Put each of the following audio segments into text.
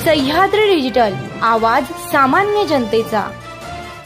Sahyadri digital, आवाज सामान्य जनतेचा।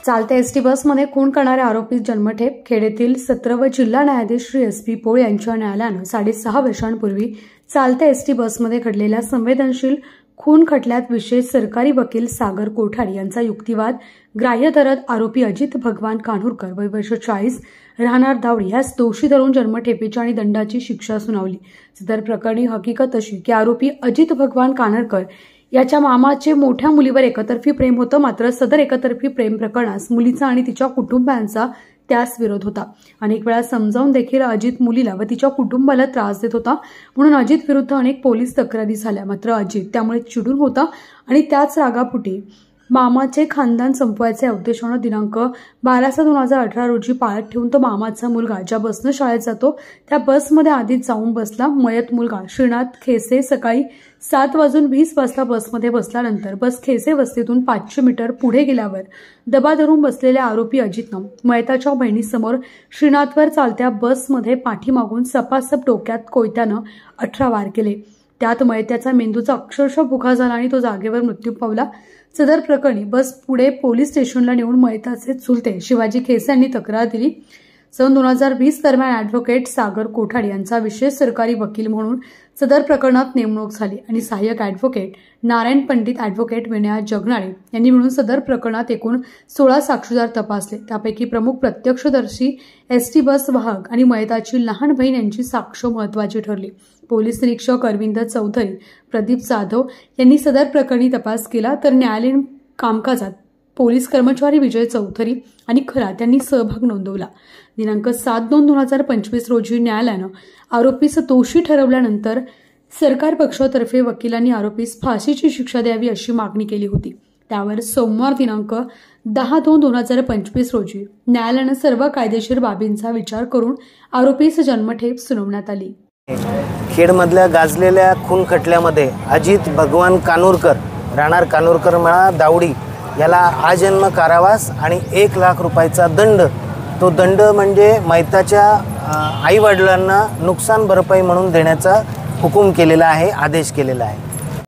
चालत्या एसटी बसमध्ये खून करणाऱ्या आरोपी जन्मठेप। खेड येथील 17व जिल्हा न्यायाधीश श्री SP पोळ यांच्या न्यायालयानं 6.5 वर्षांपूर्वी चालत्या एसटी बसमध्ये घडलेल्या संवेदनशील खून खटल्यात विशेष सरकारी वकील सागर कोठारी यांचा युक्तिवाद ग्राह्य धरत आरोपी अजित भगवान कान्होरकर वय वर्ष 40 राहणार दावडी यास दोषी धरून जन्मठेपेची आणि दंडाची शिक्षा सुनावली। सदर प्रकरणी हकीकत अशी की आरोपी अजित भगवान कान्होरकर याच्या मामाचे मोठ्या मुलीवर एकतर्फी प्रेम होतं। मात्र सदर एकतर्फी प्रेम प्रकरणास मुलीचा आणि तिच्या कुटुंबांचा त्यास विरोध होता। अनेक वेळा समजावून देखील अजित मुलीला व तिच्या कुटुंबाला त्रास देत होता, म्हणून अजित विरुद्ध अनेक पोलीस तक्रारी झाल्या। मात्र अजित त्यामुळे चिडून होता आणि त्याच रागापोटी मामाचे खानदान संपवायचे उद्देशाने दिनांक 12/6/2018 रोजी पाळत ठेवून तो मामाचा मुलगा ज्या बसनं शाळेत जातो त्या बसमध्ये आधीच जाऊन बसला। मयत मुलगा श्रीनाथ खेसे सकाळी 7:20 बसमध्ये बसल्यानंतर बस खेसे वस्तीतून 500 मीटर पुढे गेल्यावर दबा धरून बसलेल्या आरोपी अजितनं मयताच्या बहिणीसमोर श्रीनाथवर चालत्या बसमध्ये पाठीमागून सपासप डोक्यात कोयत्यानं 18 वार केले। त्यात मयताचा मेंदूचा अक्षरशः बुखा झाला आणि तो जागेवर मृत्यू पावला। सदर प्रकरणी बस पुढे पोलीस स्टेशनला नेऊन मयताचे चुलते शिवाजी खेसे यांनी तक्रार दिली। सन 2020 दरम्यान ॲडव्होकेट सागर कोठारी यांचा विशेष सरकारी वकील म्हणून सदर प्रकरणात नेमणूक झाली आणि सहाय्यक ॲडव्होकेट नारायण पंडित, ॲडव्होकेट विनया जगनाळे यांनी मिळून सदर प्रकरणात एकूण 16 साक्षीदार तपासले। त्यापैकी प्रमुख प्रत्यक्षदर्शी एसटी बस वाहक आणि मयताची लहान बहीण यांची साक्ष महत्त्वाची ठरली। पोलीस निरीक्षक अरविंद चौधरी, प्रदीप जाधव यांनी सदर प्रकरणी तपास केला, तर न्यायालयीन कामकाजात पोलीस कर्मचारी विजय चौधरी आणि खरात यांनी सहभाग नोंदवला। दिनांक 7/2/2025 रोजी न्यायालयानं आरोपीस दोषी ठरवल्यानंतर सरकार पक्षातर्फे वकिलांनी आरोपीस फाशीची शिक्षा द्यावी अशी मागणी केली होती। त्यावर सोमवार दिनांक 10/2/2025 रोजी न्यायालयानं सर्व कायदेशीर बाबींचा विचार करून आरोपीस जन्मठेप सुनावण्यात आली। खेडमधल्या गाजलेल्या खून खटल्यामध्ये अजित भगवान कान्होरकर राहणार कान्होरकर मळा दावडी याला आजन्म कारावास आणि 1 लाख रुपयाचा दंड, तो दंड म्हणजे मयताच्या आई वडिलांना नुकसान भरपाई म्हणून देण्याचा हुकूम केलेला आहे, आदेश केलेला आहे।